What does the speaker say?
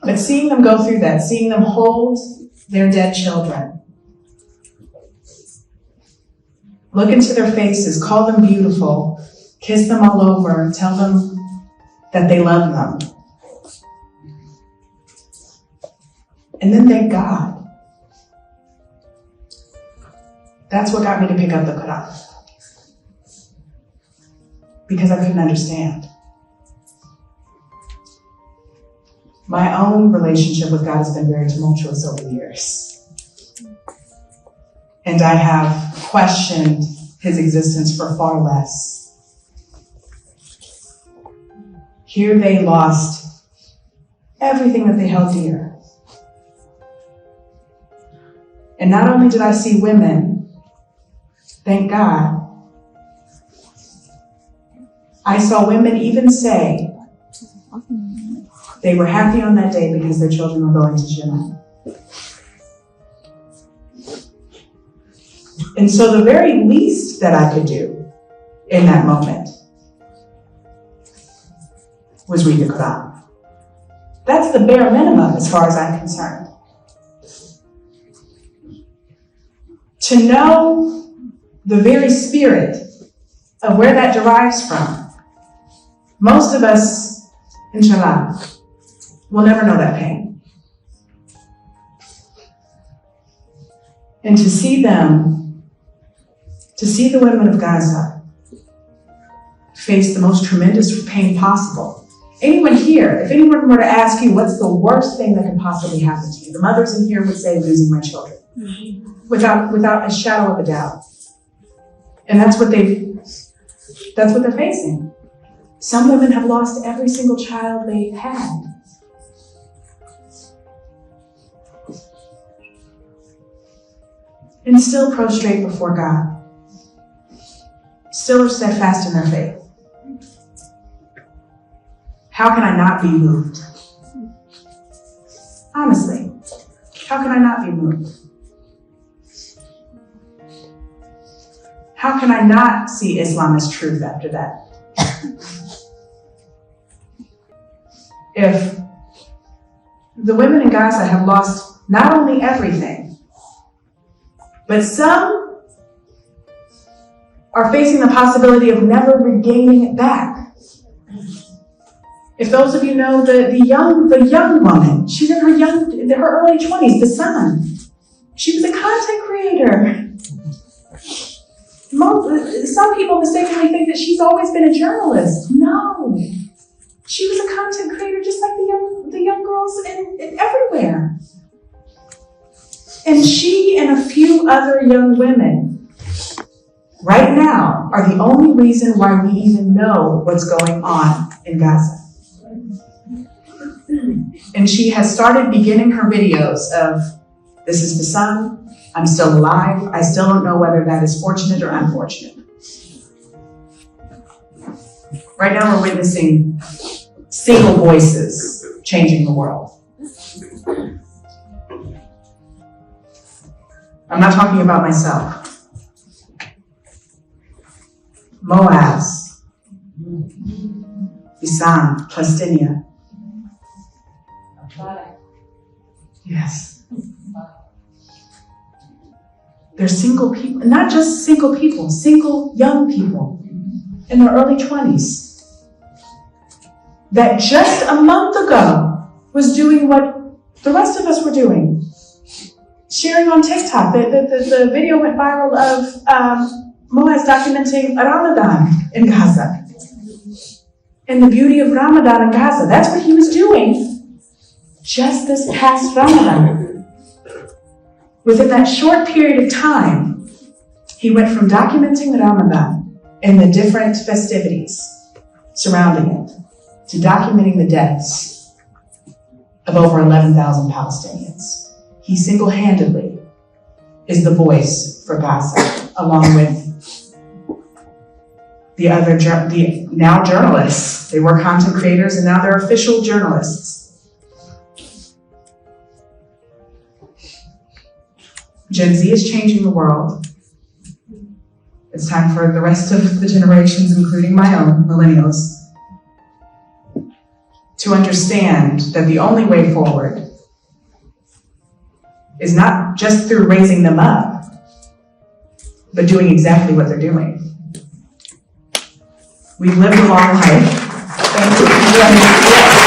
But seeing them go through that, seeing them hold their dead children, look into their faces, call them beautiful, kiss them all over, tell them that they love them. And then thank God. That's what got me to pick up the Quran. Because I couldn't understand. My own relationship with God has been very tumultuous over the years. And I have questioned his existence for far less. Here they lost everything that they held dear. And not only did I see women, thank God, I saw women even say they were happy on that day because their children were going to Jannah. And so the very least that I could do in that moment was read the Quran. That's the bare minimum as far as I'm concerned. To know the very spirit of where that derives from, most of us, inshallah, will never know that pain. And to see them, to see the women of Gaza face the most tremendous pain possible. Anyone here, if anyone were to ask you, what's the worst thing that could possibly happen to you? The mothers in here would say, losing my children. Without a shadow of a doubt. And that's what they're facing. Some women have lost every single child they've had. And still prostrate before God. Still are steadfast in their faith. How can I not be moved? Honestly, how can I not be moved? How can I not see Islam as truth after that? If the women in Gaza have lost not only everything, but some are facing the possibility of never regaining it back. If those of you know the young woman, she's in her early 20s, the Sun. She was a content creator. Some people mistakenly think that she's always been a journalist. No. She was a content creator just like the young girls in everywhere. And she and a few other young women right now are the only reason why we even know what's going on in Gaza. And she has started beginning her videos of, this is the sun, I'm still alive, I still don't know whether that is fortunate or unfortunate. Right now we're witnessing single voices changing the world. I'm not talking about myself. Moabs, Isan, Palestine. Yes. They're single people, not just single people, single young people in their early 20s that just a month ago was doing what the rest of us were doing. Sharing on TikTok. The video went viral of Moaz documenting Ramadan in Gaza. And the beauty of Ramadan in Gaza. That's what he was doing just this past Ramadan. Within that short period of time, he went from documenting Ramadan and the different festivities surrounding it to documenting the deaths of over 11,000 Palestinians. He single-handedly is the voice for Gaza, along with the other now journalists. They were content creators and now they're official journalists. Gen Z is changing the world. It's time for the rest of the generations, including my own, millennials, to understand that the only way forward is not just through raising them up, but doing exactly what they're doing. We've lived a long life. Thank you.